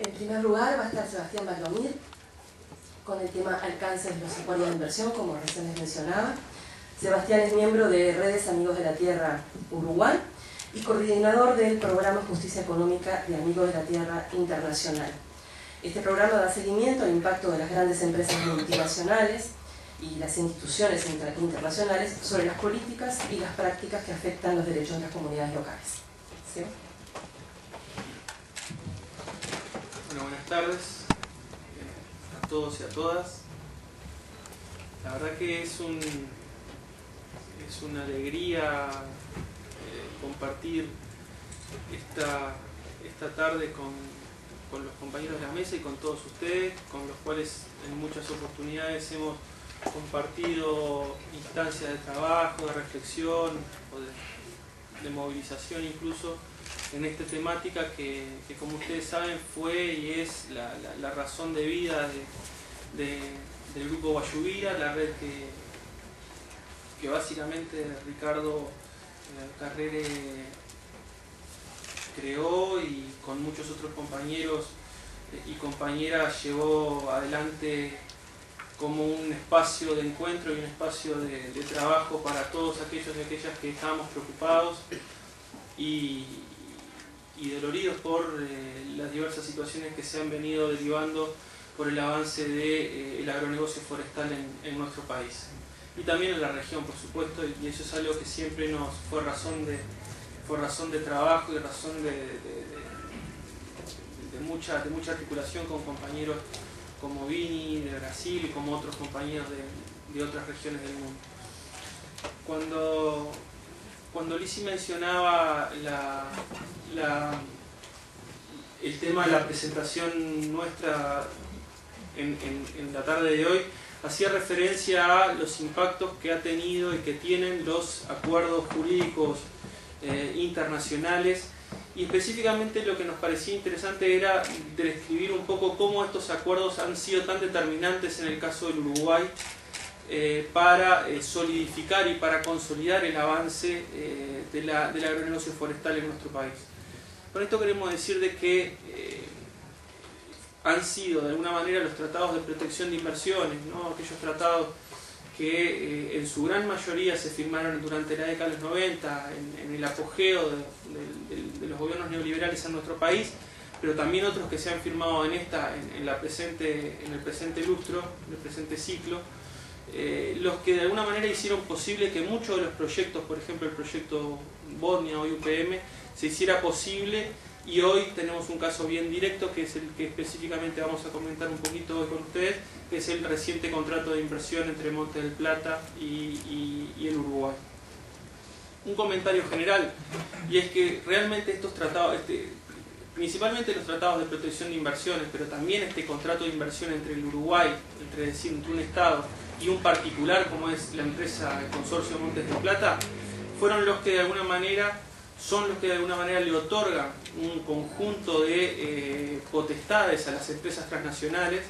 En primer lugar va a estar Sebastián Valdomir con el tema alcances de los acuerdos de inversión, como recién les mencionaba. Sebastián es miembro de Redes Amigos de la Tierra Uruguay y coordinador del programa Justicia Económica de Amigos de la Tierra Internacional. Este programa da seguimiento al impacto de las grandes empresas multinacionales y las instituciones internacionales sobre las políticas y las prácticas que afectan los derechos de las comunidades locales. ¿Sí? Bueno, buenas tardes a todos y a todas. La verdad que es una alegría compartir esta tarde con los compañeros de la mesa y con todos ustedes, con los cuales en muchas oportunidades hemos compartido instancias de trabajo, de reflexión o de movilización incluso en esta temática que como ustedes saben fue y es la razón de vida del grupo Guayubira, la red que básicamente Ricardo Carrere creó y con muchos otros compañeros y compañeras llevó adelante como un espacio de encuentro y un espacio de trabajo para todos aquellos y aquellas que estábamos preocupados y doloridos por las diversas situaciones que se han venido derivando por el avance del agronegocio forestal en nuestro país. Y también en la región, por supuesto, y eso es algo que siempre nos fue razón de trabajo y razón de mucha articulación con compañeros como Vini de Brasil y como otros compañeros de otras regiones del mundo. Cuando Lizzy mencionaba el tema de la presentación nuestra en la tarde de hoy, hacía referencia a los impactos que ha tenido y que tienen los acuerdos jurídicos internacionales, y específicamente lo que nos parecía interesante era describir un poco cómo estos acuerdos han sido tan determinantes en el caso del Uruguay para solidificar y para consolidar el avance del agronegocio forestal en nuestro país. Con esto queremos decir de que han sido de alguna manera los tratados de protección de inversiones, ¿no? Aquellos tratados que en su gran mayoría se firmaron durante la década de los 90 en el apogeo de los gobiernos neoliberales en nuestro país, pero también otros que se han firmado en el presente lustro, en el presente ciclo, los que de alguna manera hicieron posible que muchos de los proyectos, por ejemplo el proyecto Bosnia o UPM, se hiciera posible. Y hoy tenemos un caso bien directo, que es el que específicamente vamos a comentar un poquito hoy con ustedes, que es el reciente contrato de inversión entre Montes del Plata y el Uruguay. Un comentario general, y es que realmente estos tratados, principalmente los tratados de protección de inversiones, pero también este contrato de inversión entre el Uruguay, entre un Estado y un particular como es la empresa, el consorcio Montes del Plata, fueron los que de alguna manera le otorgan un conjunto de potestades a las empresas transnacionales,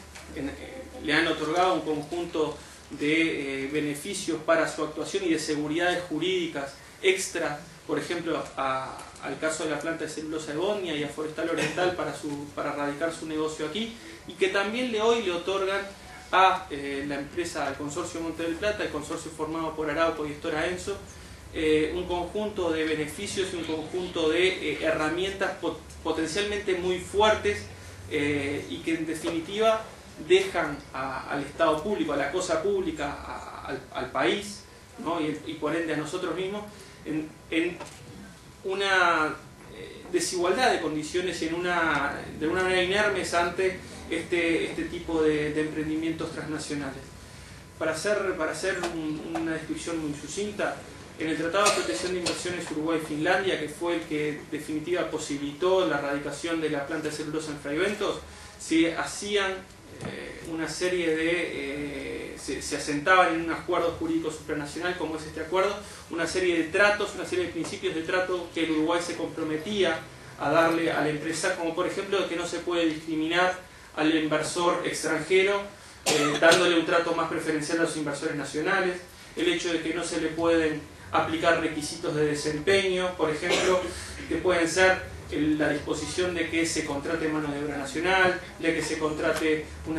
le han otorgado un conjunto de beneficios para su actuación y de seguridades jurídicas extra, por ejemplo, al caso de la planta de celulosa de Bosnia y a Forestal Oriental para radicar su negocio aquí, y que también hoy le otorgan a la empresa, al consorcio Montes del Plata, el consorcio formado por Arauco y Stora Enso, un conjunto de beneficios y un conjunto de herramientas potencialmente muy fuertes y que en definitiva dejan al Estado público, a la cosa pública, al país, ¿no? y por ende a nosotros mismos en una desigualdad de condiciones y de una manera inermes ante este tipo de emprendimientos transnacionales. Para hacer una descripción muy sucinta, en el Tratado de Protección de Inversiones Uruguay-Finlandia, que fue el que en definitiva posibilitó la radicación de la planta de celulosa en Fray Bentos, se hacían una serie de... se asentaban en un acuerdo jurídico supranacional como es este acuerdo, una serie de tratos, una serie de principios de trato que el Uruguay se comprometía a darle a la empresa, como por ejemplo que no se puede discriminar al inversor extranjero, dándole un trato más preferencial a los inversores nacionales, el hecho de que no se le pueden aplicar requisitos de desempeño, por ejemplo, que pueden ser la disposición de que se contrate mano de obra nacional, de que se contrate un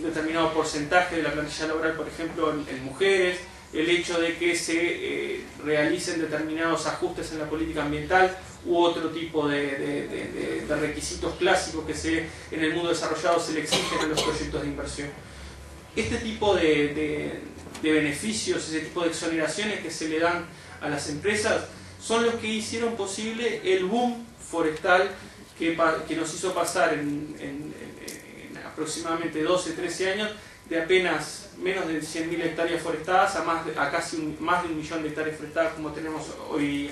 determinado porcentaje de la plantilla laboral, por ejemplo, en mujeres, el hecho de que se realicen determinados ajustes en la política ambiental u otro tipo de requisitos clásicos que en el mundo desarrollado se le exigen a los proyectos de inversión. Este tipo de beneficios, ese tipo de exoneraciones que se le dan a las empresas son los que hicieron posible el boom forestal que nos hizo pasar en aproximadamente 12-13 años de apenas menos de 100.000 hectáreas forestadas a casi más de 1 millón de hectáreas forestadas como tenemos hoy día.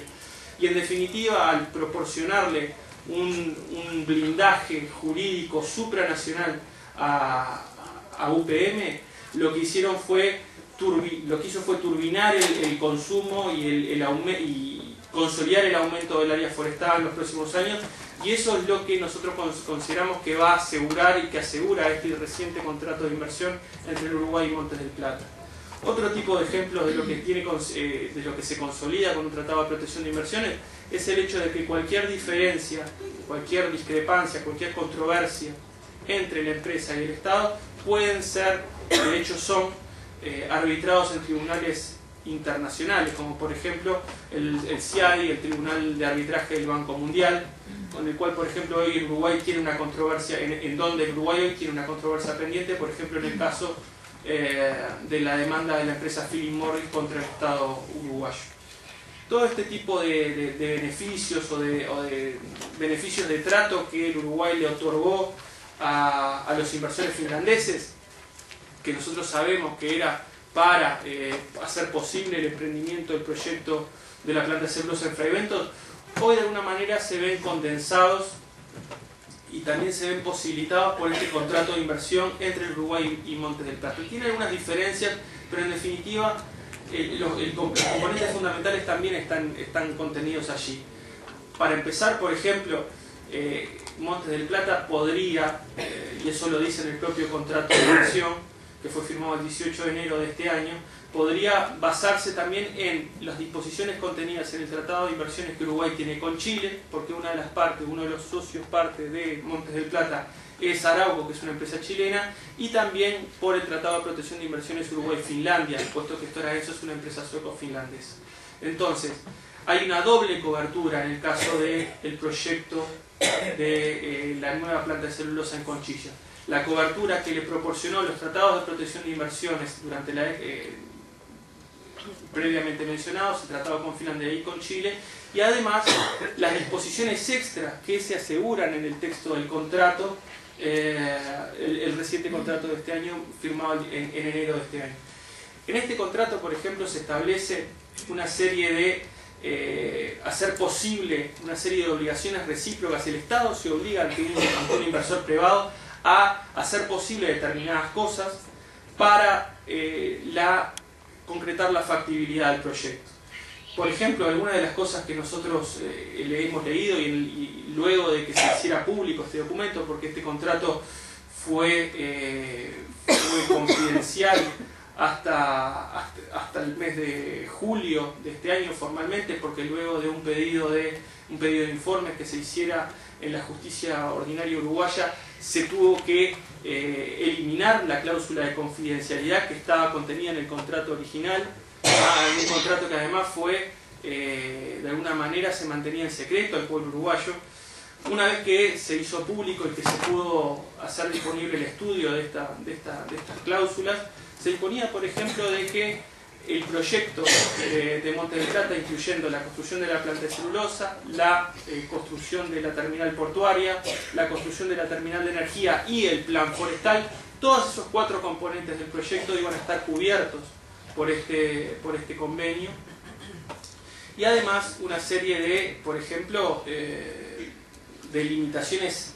Y en definitiva, al proporcionarle un blindaje jurídico supranacional a UPM, lo que hizo fue turbinar el consumo y consolidar el aumento del área forestal en los próximos años, y eso es lo que nosotros consideramos que va a asegurar y que asegura este reciente contrato de inversión entre el Uruguay y Montes del Plata. Otro tipo de ejemplos de lo que se consolida con un tratado de protección de inversiones es el hecho de que cualquier diferencia, cualquier discrepancia, cualquier controversia entre la empresa y el Estado pueden ser, de hecho son, arbitrados en tribunales internacionales, como por ejemplo el CIADI, el Tribunal de Arbitraje del Banco Mundial, con el cual, por ejemplo, hoy Uruguay tiene una controversia, en donde Uruguay hoy tiene una controversia pendiente, por ejemplo, en el caso de la demanda de la empresa Philip Morris contra el Estado uruguayo. Todo este tipo de beneficios o de beneficios de trato que el Uruguay le otorgó a los inversores finlandeses, que nosotros sabemos que era para hacer posible el emprendimiento del proyecto de la planta de celulosa en Fray Bentos, hoy de alguna manera se ven condensados y también se ven posibilitados por este contrato de inversión entre el Uruguay y Montes del Plata. Tiene algunas diferencias, pero en definitiva los componentes fundamentales también están contenidos allí. Para empezar, por ejemplo, Montes del Plata podría, y eso lo dice en el propio contrato de inversión, que fue firmado el 18 de enero de este año, podría basarse también en las disposiciones contenidas en el Tratado de Inversiones que Uruguay tiene con Chile, porque una de las partes, uno de los socios parte de Montes del Plata es Arauco, que es una empresa chilena, y también por el Tratado de Protección de Inversiones Uruguay-Finlandia, puesto que Stora Enso es una empresa sueco-finlandesa. Entonces, hay una doble cobertura en el caso del proyecto de la nueva planta de celulosa en Conchilla. La cobertura que le proporcionó los tratados de protección de inversiones durante previamente mencionados, el tratado con Finlandia y con Chile, y además las disposiciones extras que se aseguran en el texto del contrato, el reciente contrato de este año, firmado en enero de este año. En este contrato, por ejemplo, se establece una serie de hacer posible una serie de obligaciones recíprocas. El Estado se obliga ante un inversor privado a hacer posible determinadas cosas para concretar la factibilidad del proyecto. Por ejemplo, algunas de las cosas que nosotros le hemos leído y luego de que se hiciera público este documento, porque este contrato fue confidencial hasta el mes de julio de este año formalmente, porque luego de un pedido de informes que se hiciera en la justicia ordinaria uruguaya, se tuvo que eliminar la cláusula de confidencialidad que estaba contenida en el contrato original, un contrato que además fue, de alguna manera, se mantenía en secreto al pueblo uruguayo. Una vez que se hizo público y que se pudo hacer disponible el estudio de estas cláusulas, se disponía, por ejemplo, de que el proyecto de Montes del Plata, incluyendo la construcción de la planta de celulosa, la construcción de la terminal portuaria, la construcción de la terminal de energía y el plan forestal, todos esos 4 componentes del proyecto iban a estar cubiertos por este convenio. Y además una serie de, por ejemplo, de limitaciones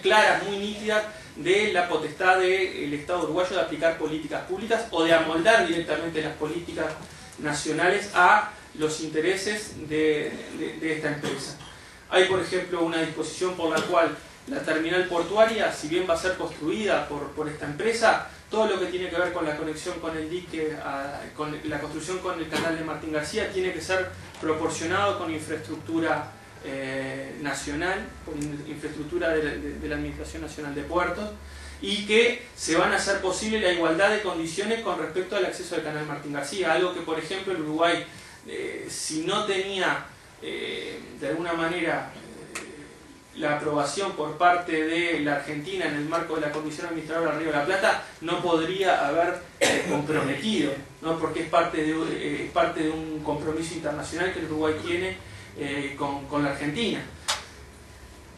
claras, muy nítidas, de la potestad del Estado uruguayo de aplicar políticas públicas o de amoldar directamente las políticas nacionales a los intereses de esta empresa. Hay, por ejemplo, una disposición por la cual la terminal portuaria, si bien va a ser construida por esta empresa, todo lo que tiene que ver con la conexión con el dique, con la construcción con el canal de Martín García, tiene que ser proporcionado con infraestructura nacional, con infraestructura de la Administración Nacional de Puertos, y que se van a hacer posible la igualdad de condiciones con respecto al acceso al canal Martín García, algo que por ejemplo el Uruguay, si no tenía de alguna manera la aprobación por parte de la Argentina en el marco de la Comisión Administradora del Río de la Plata, no podría haber comprometido, ¿no? Porque es parte de un compromiso internacional que el Uruguay tiene con la Argentina.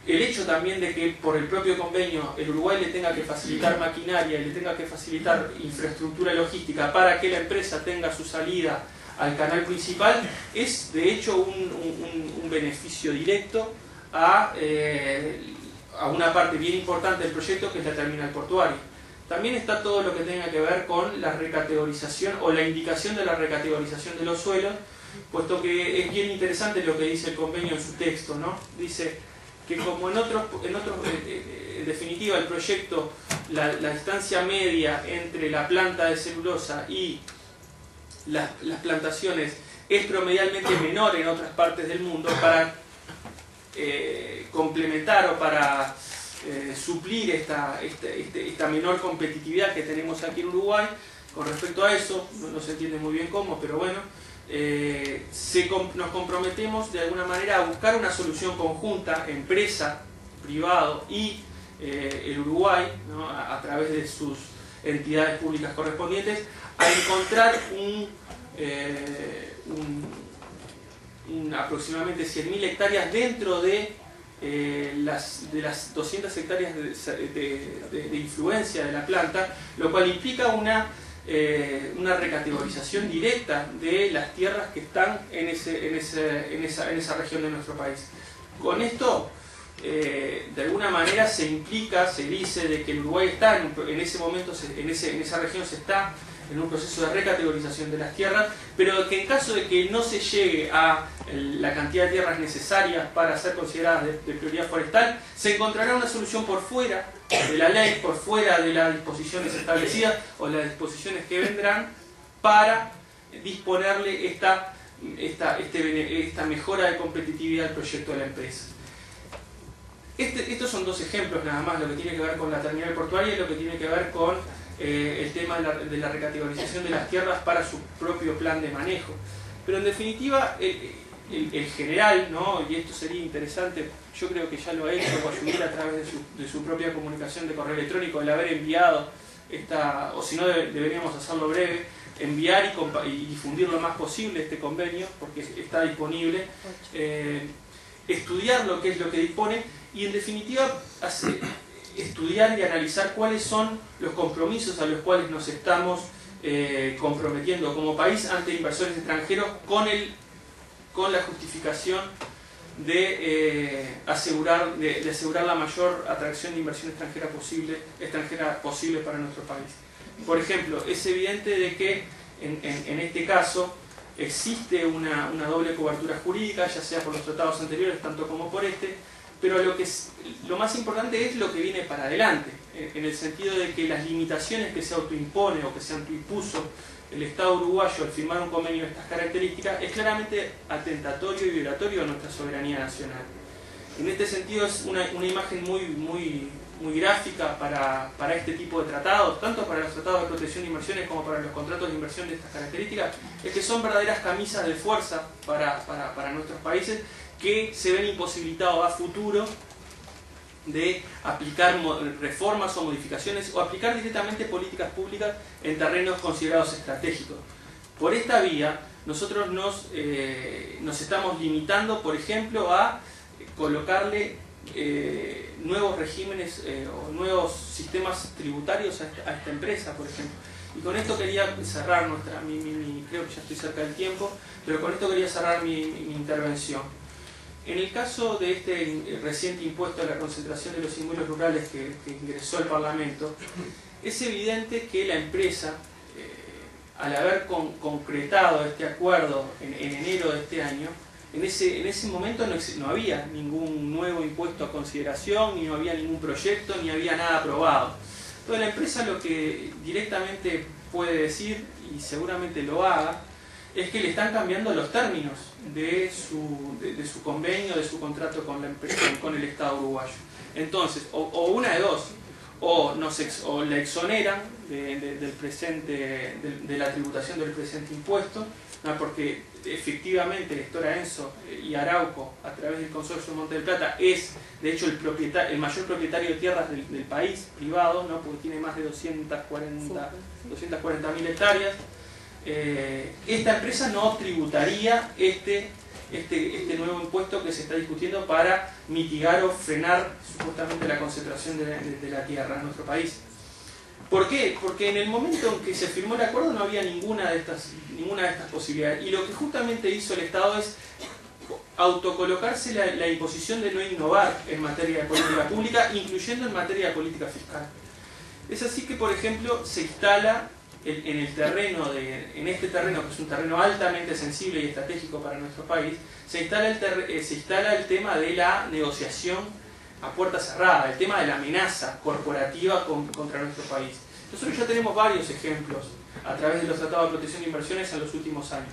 El hecho también de que por el propio convenio el Uruguay le tenga que facilitar maquinaria y le tenga que facilitar infraestructura logística para que la empresa tenga su salida al canal principal es de hecho un beneficio directo a una parte bien importante del proyecto, que es la terminal portuaria. También está todo lo que tenga que ver con la recategorización o la indicación de la recategorización de los suelos, puesto que es bien interesante lo que dice el convenio en su texto, ¿no? Dice que como en definitiva el proyecto, la distancia media entre la planta de celulosa y las plantaciones es promedialmente menor en otras partes del mundo, para complementar o para suplir esta menor competitividad que tenemos aquí en Uruguay. Con respecto a eso, no se entiende muy bien cómo, pero bueno, nos comprometemos de alguna manera a buscar una solución conjunta, empresa, privado y el Uruguay, ¿no? a través de sus entidades públicas correspondientes, a encontrar aproximadamente 100.000 hectáreas dentro de las 200 hectáreas de influencia de la planta, lo cual implica una recategorización directa de las tierras que están en esa región de nuestro país. Con esto, de alguna manera se implica, se dice de que el Uruguay está en ese momento, en esa región se está en un proceso de recategorización de las tierras, pero que en caso de que no se llegue a la cantidad de tierras necesarias para ser consideradas de prioridad forestal, se encontrará una solución por fuera de la ley, por fuera de las disposiciones establecidas o las disposiciones que vendrán, para disponerle esta mejora de competitividad al proyecto de la empresa. Estos son dos ejemplos nada más, lo que tiene que ver con la terminal portuaria y lo que tiene que ver con el tema de la recategorización de las tierras para su propio plan de manejo. Pero en definitiva, el general, ¿no? Y esto sería interesante, yo creo que ya lo ha hecho Guayumil a través de su propia comunicación de correo electrónico, el haber enviado o si no deberíamos hacerlo breve, enviar y difundir lo más posible este convenio, porque está disponible, estudiar lo que es lo que dispone y en definitiva estudiar y analizar cuáles son los compromisos a los cuales nos estamos comprometiendo como país ante inversores extranjeros con la justificación de asegurar la mayor atracción de inversión extranjera posible para nuestro país. Por ejemplo, es evidente de que en este caso existe una doble cobertura jurídica, ya sea por los tratados anteriores tanto como por este, pero lo más importante es lo que viene para adelante, en el sentido de que las limitaciones que se autoimpone o que se autoimpuso el Estado uruguayo al firmar un convenio de estas características es claramente atentatorio y violatorio a nuestra soberanía nacional. En este sentido es una imagen muy gráfica para este tipo de tratados, tanto para los tratados de protección de inversiones como para los contratos de inversión de estas características, es que son verdaderas camisas de fuerza para nuestros países, que se ven imposibilitados a futuro de aplicar reformas o modificaciones o aplicar directamente políticas públicas en terrenos considerados estratégicos. Por esta vía, nosotros nos estamos limitando, por ejemplo, a colocarle nuevos regímenes o nuevos sistemas tributarios a esta empresa, por ejemplo. Y con esto quería cerrar creo que ya estoy cerca del tiempo, pero con esto quería cerrar mi intervención. En el caso de este reciente impuesto a la concentración de los inmuebles rurales que ingresó al Parlamento, es evidente que la empresa, al haber concretado este acuerdo en enero de este año, En ese momento no había ningún nuevo impuesto a consideración, ni no había ningún proyecto, ni había nada aprobado. Entonces la empresa lo que directamente puede decir, y seguramente lo haga, es que le están cambiando los términos de su convenio, de su contrato con la empresa, con el Estado uruguayo. Entonces, o una de dos, o la exoneran de la tributación del presente impuesto, ¿no? Porque efectivamente Stora Enso y Arauco, a través del consorcio Monte del Plata, es de hecho el mayor propietario de tierras del país, privado, ¿no? Porque tiene más de 240.000 hectáreas. Esta empresa no tributaría este nuevo impuesto que se está discutiendo para mitigar o frenar supuestamente la concentración de la tierra en nuestro país. ¿Por qué? Porque en el momento en que se firmó el acuerdo no había ninguna de estas posibilidades, y lo que justamente hizo el Estado es autocolocarse la imposición de no innovar en materia de política pública, incluyendo en materia de política fiscal. Es así que, por ejemplo, se instala en este terreno, que es un terreno altamente sensible y estratégico para nuestro país, se instala el tema de la negociación a puerta cerrada, el tema de la amenaza corporativa contra nuestro país. Nosotros ya tenemos varios ejemplos a través de los tratados de protección de inversiones en los últimos años.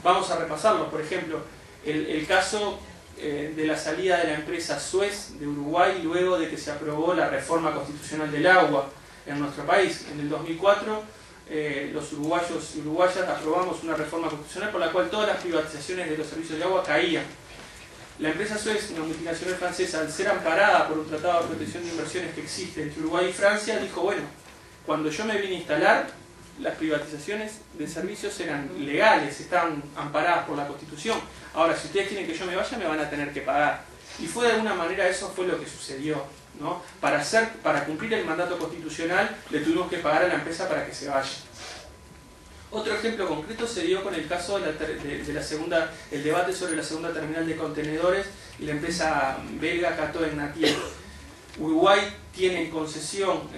Vamos a repasarlos. Por ejemplo, el caso de la salida de la empresa Suez de Uruguay luego de que se aprobó la reforma constitucional del agua en nuestro país. En el 2004 los uruguayos y uruguayas aprobamos una reforma constitucional por la cual todas las privatizaciones de los servicios de agua caían. La empresa Suez, una multinacional francesa, al ser amparada por un tratado de protección de inversiones que existe entre Uruguay y Francia, dijo, bueno, cuando yo me vine a instalar, las privatizaciones de servicios eran legales, estaban amparadas por la Constitución. Ahora, si ustedes quieren que yo me vaya, me van a tener que pagar. Y fue de alguna manera, eso fue lo que sucedió, ¿no? Para cumplir el mandato constitucional, le tuvimos que pagar a la empresa para que se vaya. Otro ejemplo concreto se dio con el caso el debate sobre la segunda terminal de contenedores y la empresa belga Cato Natie. Uruguay tiene en concesión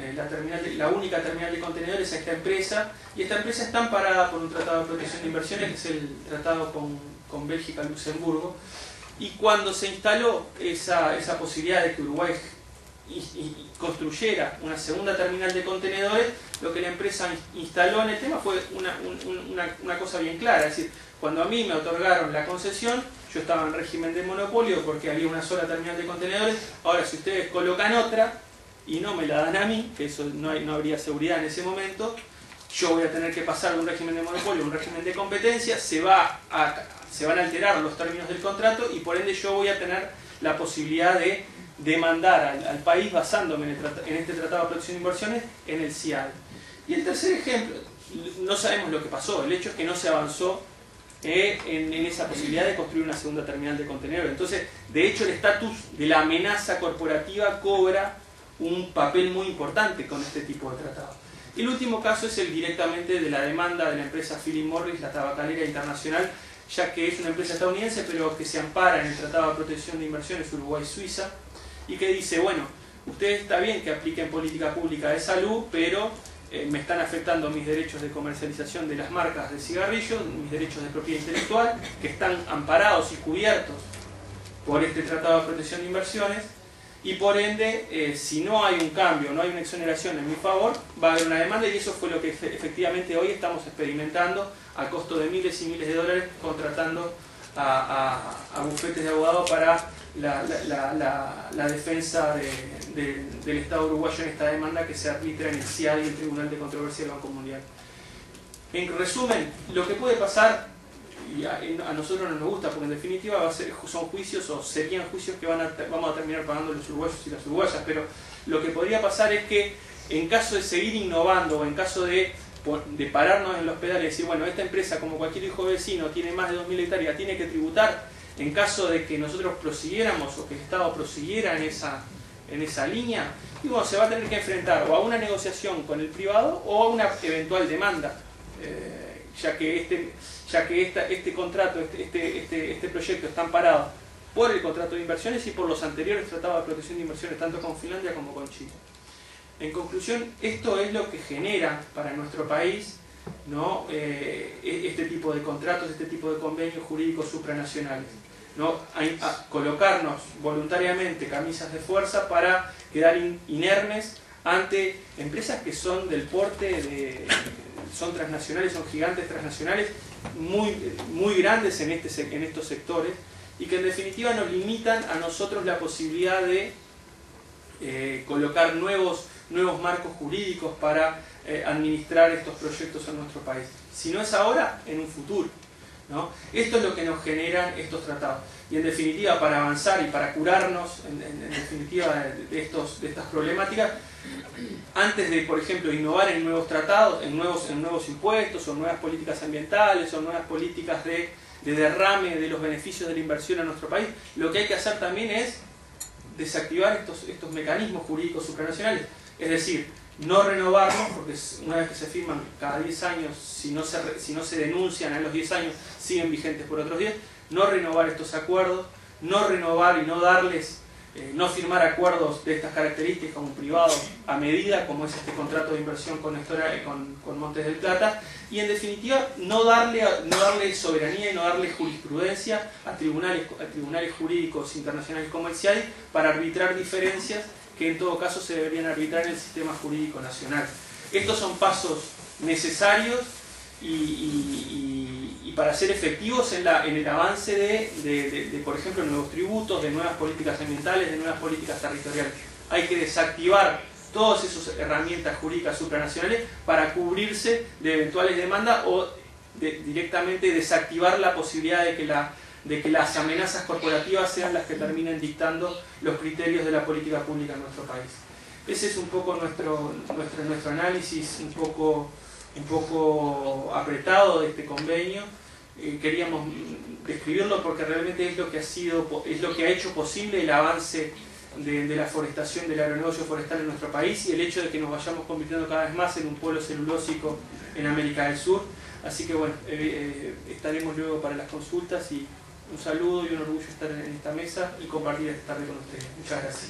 la única terminal de contenedores a esta empresa, y esta empresa está amparada por un tratado de protección de inversiones, que es el tratado con Bélgica y Luxemburgo. Y cuando se instaló esa posibilidad de que Uruguay construyera una segunda terminal de contenedores, lo que la empresa instaló en el tema fue una cosa bien clara. Es decir, cuando a mí me otorgaron la concesión, yo estaba en régimen de monopolio porque había una sola terminal de contenedores. Ahora, si ustedes colocan otra y no me la dan a mí, que eso no habría seguridad en ese momento, yo voy a tener que pasar de un régimen de monopolio a un régimen de competencia, se van a alterar los términos del contrato, y por ende yo voy a tener la posibilidad de demandar al país basándome en este Tratado de Protección de Inversiones en el CIAD. Y el tercer ejemplo, no sabemos lo que pasó, el hecho es que no se avanzó en esa posibilidad de construir una segunda terminal de contenedores. Entonces, de hecho, el estatus de la amenaza corporativa cobra un papel muy importante con este tipo de tratados. El último caso es el directamente de la demanda de la empresa Philip Morris, la tabacalera internacional, ya que es una empresa estadounidense, pero que se ampara en el Tratado de Protección de Inversiones Uruguay-Suiza, y que dice, bueno, ustedes está bien que apliquen política pública de salud, pero me están afectando mis derechos de comercialización de las marcas de cigarrillos, mis derechos de propiedad intelectual, que están amparados y cubiertos por este Tratado de Protección de Inversiones, y por ende, si no hay un cambio, no hay una exoneración en mi favor, va a haber una demanda, y eso fue lo que efectivamente hoy estamos experimentando a costo de miles y miles de dólares, contratando a bufetes de abogados para la defensa del Estado uruguayo en esta demanda que se arbitra en el CIAD y el Tribunal de Controversia del Banco Mundial. En resumen, lo que puede pasar, y a nosotros no nos gusta, porque en definitiva son juicios, o serían juicios que vamos a terminar pagando los uruguayos y las uruguayas, pero lo que podría pasar es que en caso de seguir innovando, o en caso de pararnos en los pedales y decir, bueno, esta empresa, como cualquier hijo vecino, tiene más de 2.000 hectáreas, tiene que tributar, en caso de que nosotros prosiguiéramos o que el Estado prosiguiera en esa línea, y bueno, se va a tener que enfrentar o a una negociación con el privado o a una eventual demanda, ya que este contrato, este proyecto está amparado por el contrato de inversiones y por los anteriores tratados de protección de inversiones, tanto con Finlandia como con Chile. En conclusión, esto es lo que genera para nuestro país, ¿no? Este tipo de contratos, este tipo de convenios jurídicos supranacionales. ¿no? A colocarnos voluntariamente camisas de fuerza para quedar inermes ante empresas que son del porte son transnacionales, son gigantes transnacionales muy grandes en estos sectores, y que en definitiva nos limitan a nosotros la posibilidad de colocar nuevos marcos jurídicos para administrar estos proyectos en nuestro país. Si no es ahora, en un futuro, ¿no? Esto es lo que nos generan estos tratados. Y en definitiva, para avanzar y para curarnos en definitiva de estas problemáticas, antes de, por ejemplo, innovar en nuevos tratados, en nuevos impuestos, o nuevas políticas ambientales, o nuevas políticas de derrame de los beneficios de la inversión en nuestro país, lo que hay que hacer también es desactivar estos mecanismos jurídicos supranacionales. Es decir, no renovarlos, porque una vez que se firman cada 10 años, si no se denuncian a los 10 años, siguen vigentes por otros 10, no renovar estos acuerdos, no renovar y no firmar acuerdos de estas características como privados a medida, como es este contrato de inversión con Montes del Plata, y en definitiva no darle soberanía y no darle jurisprudencia a tribunales jurídicos internacionales comerciales para arbitrar diferencias que en todo caso se deberían arbitrar en el sistema jurídico nacional. Estos son pasos necesarios y para ser efectivos en el avance de, por ejemplo, nuevos tributos, de nuevas políticas ambientales, de nuevas políticas territoriales. Hay que desactivar todas esas herramientas jurídicas supranacionales para cubrirse de eventuales demandas o directamente desactivar la posibilidad de que las amenazas corporativas sean las que terminen dictando los criterios de la política pública en nuestro país. Ese es un poco nuestro análisis, un poco apretado de este convenio. Queríamos describirlo porque realmente es lo que ha hecho posible el avance de la forestación, del agronegocio forestal en nuestro país, y el hecho de que nos vayamos convirtiendo cada vez más en un polo celulósico en América del Sur. Así que bueno, estaremos luego para las consultas, y un saludo y un orgullo estar en esta mesa y compartir esta tarde con ustedes. Muchas gracias.